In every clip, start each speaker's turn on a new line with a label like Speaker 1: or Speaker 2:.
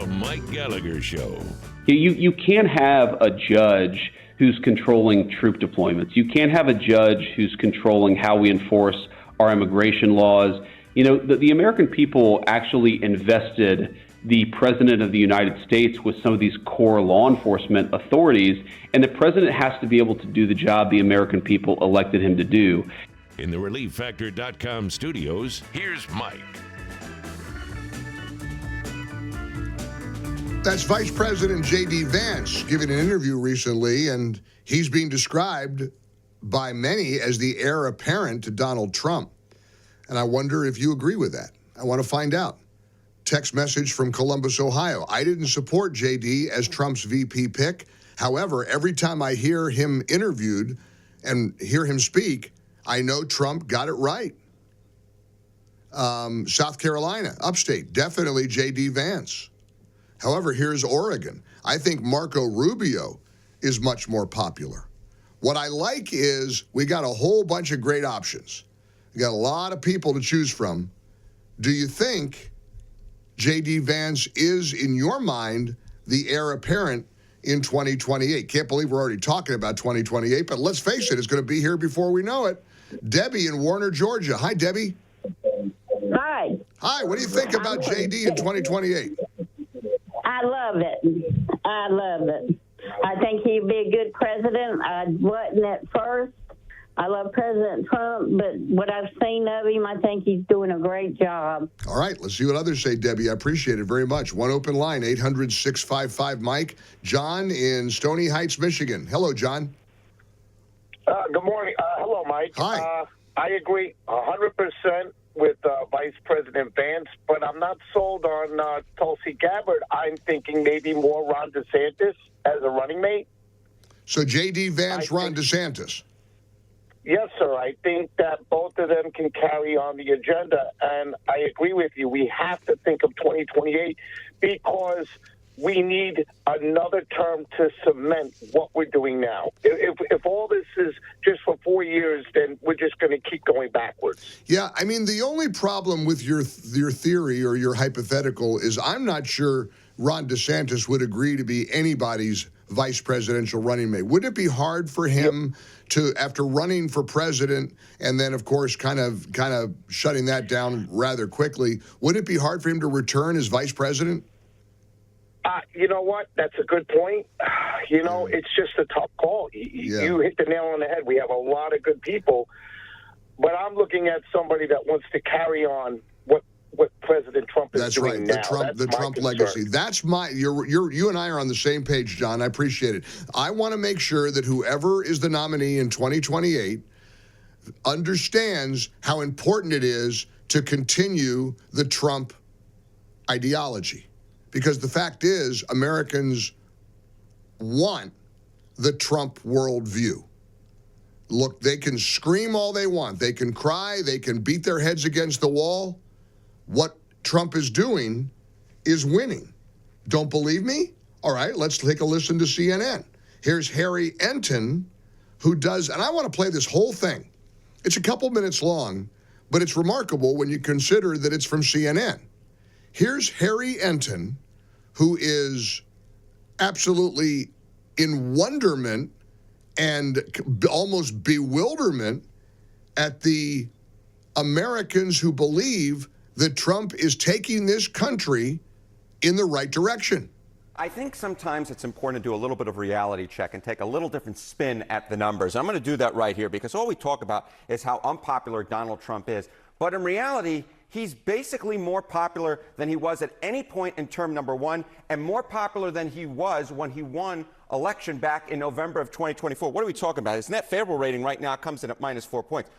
Speaker 1: The Mike Gallagher Show.
Speaker 2: You can't have a judge who's controlling troop deployments. You can't have a judge who's controlling how we enforce our immigration laws. You know, the American people actually invested the President of the United States with some of these core law enforcement authorities, and the President has to be able to do the job the American people elected him to do.
Speaker 1: In the ReliefFactor.com studios, here's Mike.
Speaker 3: That's Vice President JD Vance giving an interview recently, and he's being described by many as the heir apparent to Donald Trump. And I wonder if you agree with that. I want to find out. Text message from Columbus, Ohio. I didn't support JD as Trump's VP pick. However, every time I hear him interviewed and hear him speak, I know Trump got it right. South Carolina, upstate, definitely JD Vance. However, here's Oregon. I think Marco Rubio is much more popular. What I like is we got a whole bunch of great options. We got a lot of people to choose from. Do you think J.D. Vance is, in your mind, the heir apparent in 2028? Can't believe we're already talking about 2028, but let's face it, it's going to be here before we know it. Debbie in Warner, Georgia. Hi, Debbie.
Speaker 4: Hi.
Speaker 3: Hi, what do you think about J.D. in 2028?
Speaker 4: I love it. I love it. I think he'd be a good president. I wasn't at first. I love President Trump, but what I've seen of him, I think he's doing a great job. All
Speaker 3: right, let's see what others say, Debbie. I appreciate it very much. One open line, 800-655-MIKE. John in Stony Heights, Michigan. Hello, John.
Speaker 5: Good morning. Hello, Mike.
Speaker 3: Hi.
Speaker 5: I agree 100% with Vice President Vance, but I'm not sold on Tulsi Gabbard. I'm thinking maybe more Ron DeSantis as a running mate.
Speaker 3: So J.D. Vance, Ron DeSantis.
Speaker 5: Yes, sir. I think that both of them can carry on the agenda, and I agree with you. We have to think of 2028 because we need another term to cement what we're doing now. If all this is just for 4 years, then we're just going to keep going backwards.
Speaker 3: Yeah, I mean, the only problem with your theory or your hypothetical is I'm not sure Ron DeSantis would agree to be anybody's vice presidential running mate. Would it be hard for him to, after running for president and then, of course, kind of shutting that down rather quickly, would it be hard for him to return as vice president?
Speaker 5: You know what? That's a good point. You know, it's just a tough call. You hit the nail on the head. We have a lot of good people, but I'm looking at somebody that wants to carry on what President Trump is doing now.
Speaker 3: That's right. The Trump legacy. That's you and I are on the same page, John. I appreciate it. I want to make sure that whoever is the nominee in 2028 understands how important it is to continue the Trump ideology. Because the fact is, Americans want the Trump worldview. Look, they can scream all they want. They can cry. They can beat their heads against the wall. What Trump is doing is winning. Don't believe me? All right, let's take a listen to CNN. Here's Harry Enton, who does, and I want to play this whole thing. It's a couple minutes long, but it's remarkable when you consider that it's from CNN. Here's Harry Enton, who is absolutely in wonderment and almost bewilderment at the Americans who believe that Trump is taking this country in the right direction.
Speaker 6: I think sometimes it's important to do a little bit of reality check and take a little different spin at the numbers. I'm going to do that right here because all we talk about is how unpopular Donald Trump is. But in reality, he's basically more popular than he was at any point in term number one and more popular than he was when he won election back in November of 2024. What are we talking about? His net favorable rating right now comes in at -4 points.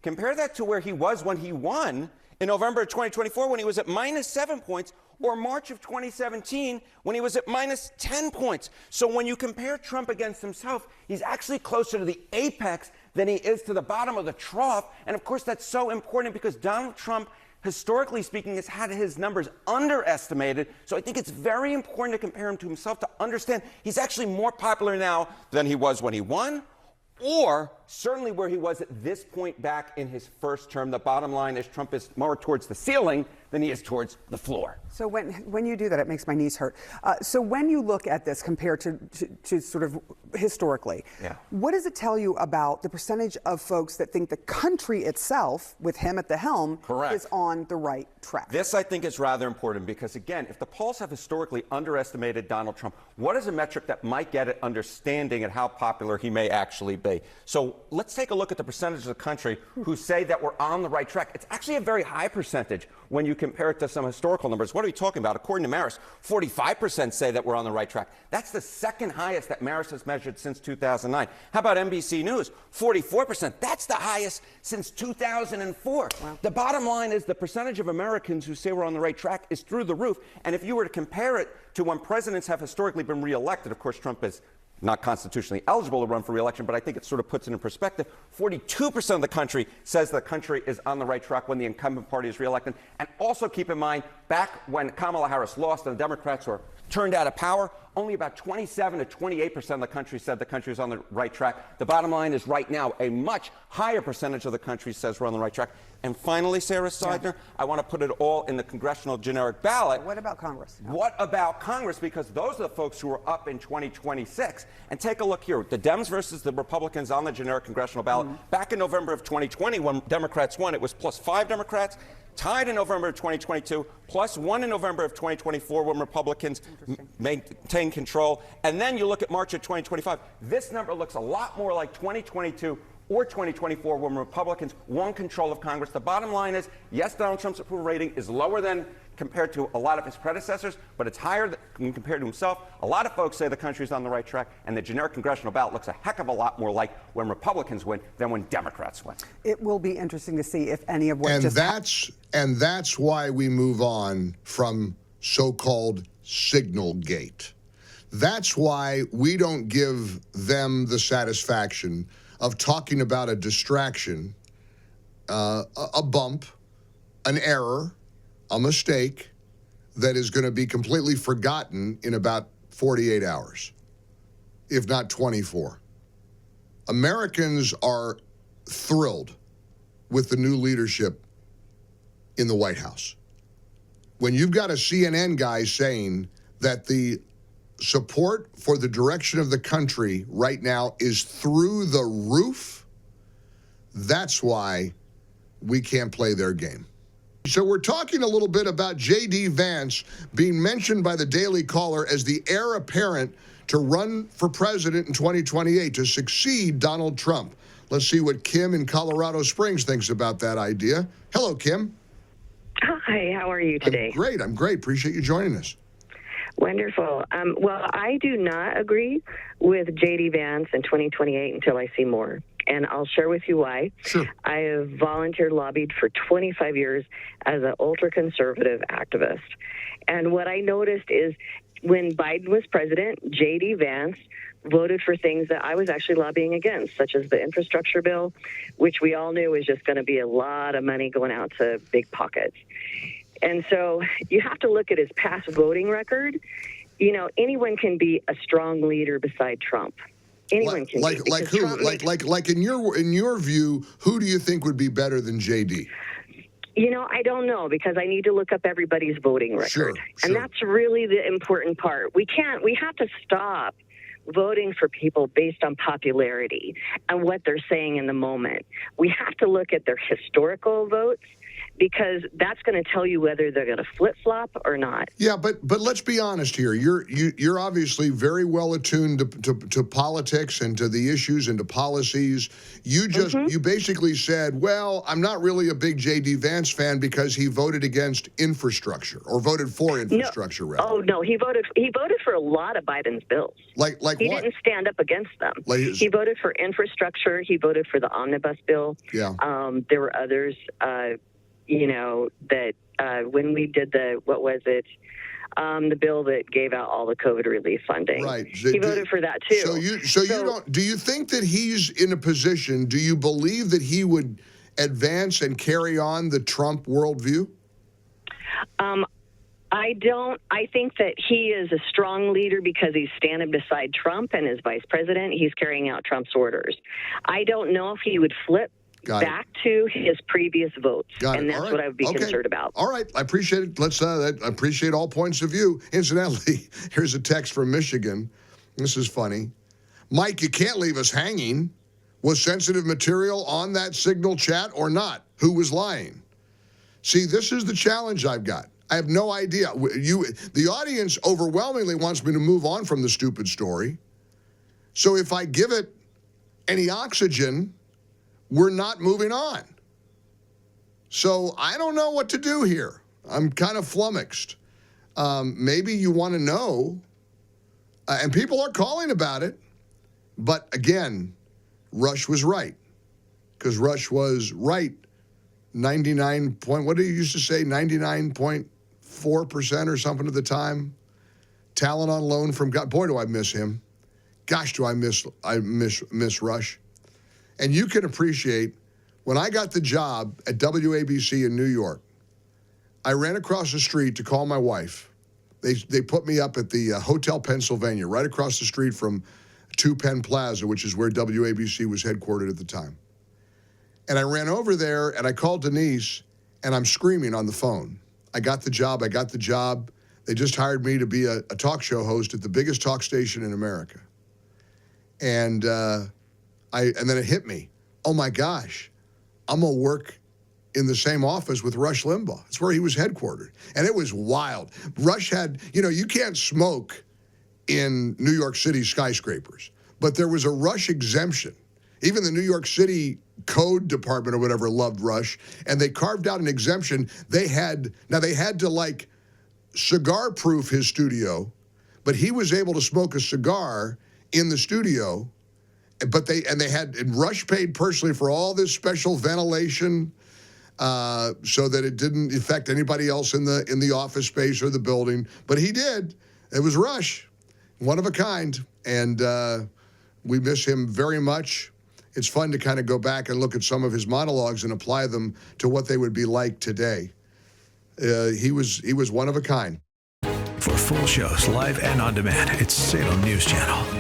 Speaker 6: Compare that to where he was when he won in November of 2024 when he was at -7 points, or March of 2017 when he was at -10 points. So when you compare Trump against himself, he's actually closer to the apex than he is to the bottom of the trough. And of course, that's so important because Donald Trump, historically speaking, has had his numbers underestimated. So I think it's very important to compare him to himself to understand he's actually more popular now than he was when he won, or certainly where he was at this point back in his first term. The bottom line is Trump is more towards the ceiling than he is towards the floor.
Speaker 7: So when you do that, it makes my knees hurt. So when you look at this compared to sort of historically, what does it tell you about the percentage of folks that think the country itself, with him at the helm, is on the right track?
Speaker 6: This, I think, is rather important because, again, if the polls have historically underestimated Donald Trump, what is a metric that might get at understanding at how popular he may actually be? So let's take a look at the percentage of the country who say that we're on the right track. It's actually a very high percentage when you compare it to some historical numbers. What are we talking about? According to Marist, 45% say that we're on the right track. That's the second highest that Marist has measured since 2009. How about NBC News? 44%. That's the highest since 2004. Wow. The bottom line is the percentage of Americans who say we're on the right track is through the roof. And if you were to compare it to when presidents have historically been reelected, of course, Trump is not constitutionally eligible to run for re-election, but I think it sort of puts it in perspective. 42% of the country says the country is on the right track when the incumbent party is re-elected. And also keep in mind, back when Kamala Harris lost and the Democrats were turned out of power, only about 27 to 28% of the country said the country is on the right track. The bottom line is right now, a much higher percentage of the country says we're on the right track. And finally, Sarah Seidner, I want to put it all in the congressional generic ballot.
Speaker 7: What about Congress?
Speaker 6: What about Congress? Because those are the folks who are up in 2026. And take a look here. The Dems versus the Republicans on the generic congressional ballot. Back in November of 2020, when Democrats won, it was +5 Democrats. Tied in November of 2022, +1 in November of 2024 when Republicans maintain control. And then you look at March of 2025. This number looks a lot more like 2022 or 2024 when Republicans won control of Congress. The bottom line is, yes, Donald Trump's approval rating is lower than compared to a lot of his predecessors, but it's higher than compared to himself. A lot of folks say the country's on the right track, and the generic congressional ballot looks a heck of a lot more like when Republicans win than when Democrats win.
Speaker 7: It will be interesting to see if any of what
Speaker 3: and that's why we move on from so-called signal gate. That's why we don't give them the satisfaction of talking about a distraction, a bump, an error, a mistake that is going to be completely forgotten in about 48 hours, if not 24. Americans are thrilled with the new leadership in the White House. When you've got a CNN guy saying that the support for the direction of the country right now is through the roof, that's why we can't play their game. So we're talking a little bit about JD Vance being mentioned by the Daily Caller as the heir apparent to run for president in 2028 to succeed Donald Trump. Let's see what Kim in Colorado Springs thinks about that idea. Hello, Kim.
Speaker 8: Hi, how are you today?
Speaker 3: I'm great. Appreciate you joining us.
Speaker 8: Wonderful. Well, I do not agree with JD Vance in 2028 until I see more. And I'll share with you why.
Speaker 3: Sure.
Speaker 8: I have volunteer lobbied for 25 years as an ultra-conservative activist. And what I noticed is when Biden was president, JD Vance voted for things that I was actually lobbying against, such as the infrastructure bill, which we all knew was just going to be a lot of money going out to big pockets. And so you have to look at his past voting record. You know, anyone can be a strong leader beside Trump. Anyone can.
Speaker 3: Like who? Like in your view, who do you think would be better than JD?
Speaker 8: You know, I don't know, because I need to look up everybody's voting record.
Speaker 3: Sure.
Speaker 8: And that's really the important part. We have to stop voting for people based on popularity and what they're saying in the moment. We have to look at their historical votes, because that's going to tell you whether they're going to flip-flop or not.
Speaker 3: Yeah, but let's be honest here. You're obviously very well attuned to politics and to the issues and to policies. You basically said, well, I'm not really a big JD Vance fan because he voted against infrastructure, or voted for infrastructure, rather.
Speaker 8: Oh no, he voted for a lot of Biden's bills.
Speaker 3: Like
Speaker 8: he
Speaker 3: what?
Speaker 8: didn't stand up against them. He voted for infrastructure. He voted for the omnibus bill.
Speaker 3: Yeah.
Speaker 8: There were others. You know, that when we did the bill that gave out all the COVID relief funding.
Speaker 3: Right.
Speaker 8: He voted for that too.
Speaker 3: Do you think that he's in a position, do you believe that he would advance and carry on the Trump worldview?
Speaker 8: I don't. I think that he is a strong leader because he's standing beside Trump and as vice president. He's carrying out Trump's orders. I don't know if he would flip back to his previous votes. And that's what I would be concerned about.
Speaker 3: All right. I appreciate it. I appreciate all points of view. Incidentally, here's a text from Michigan. This is funny. Mike, you can't leave us hanging. Was sensitive material on that Signal chat or not? Who was lying? See, this is the challenge I've got. I have no idea. The audience overwhelmingly wants me to move on from the stupid story. So if I give it any oxygen, we're not moving on. So I don't know what to do here. I'm kind of flummoxed. Maybe you want to know, and people are calling about it. But again, Rush was right, because Rush was right 99 point, what did he used to say, 99.4% or something at the time. Talent on loan from God. Boy, do I miss him. Gosh, do I miss Rush. And you can appreciate, when I got the job at WABC in New York, I ran across the street to call my wife. They put me up at the Hotel Pennsylvania, right across the street from 2 Penn Plaza, which is where WABC was headquartered at the time. And I ran over there, and I called Denise, and I'm screaming on the phone. I got the job. They just hired me to be a talk show host at the biggest talk station in America. And then it hit me. Oh, my gosh. I'm going to work in the same office with Rush Limbaugh. It's where he was headquartered. And it was wild. Rush had, you can't smoke in New York City skyscrapers, but there was a Rush exemption. Even the New York City code department or whatever loved Rush, and they carved out an exemption. They had to cigar-proof his studio, but he was able to smoke a cigar in the studio. But Rush paid personally for all this special ventilation, so that it didn't affect anybody else in the office space or the building. But he did. It was Rush, one of a kind, and we miss him very much. It's fun to kind of go back and look at some of his monologues and apply them to what they would be like today. He was one of a kind.
Speaker 9: For full shows, live and on demand, it's Salem News Channel.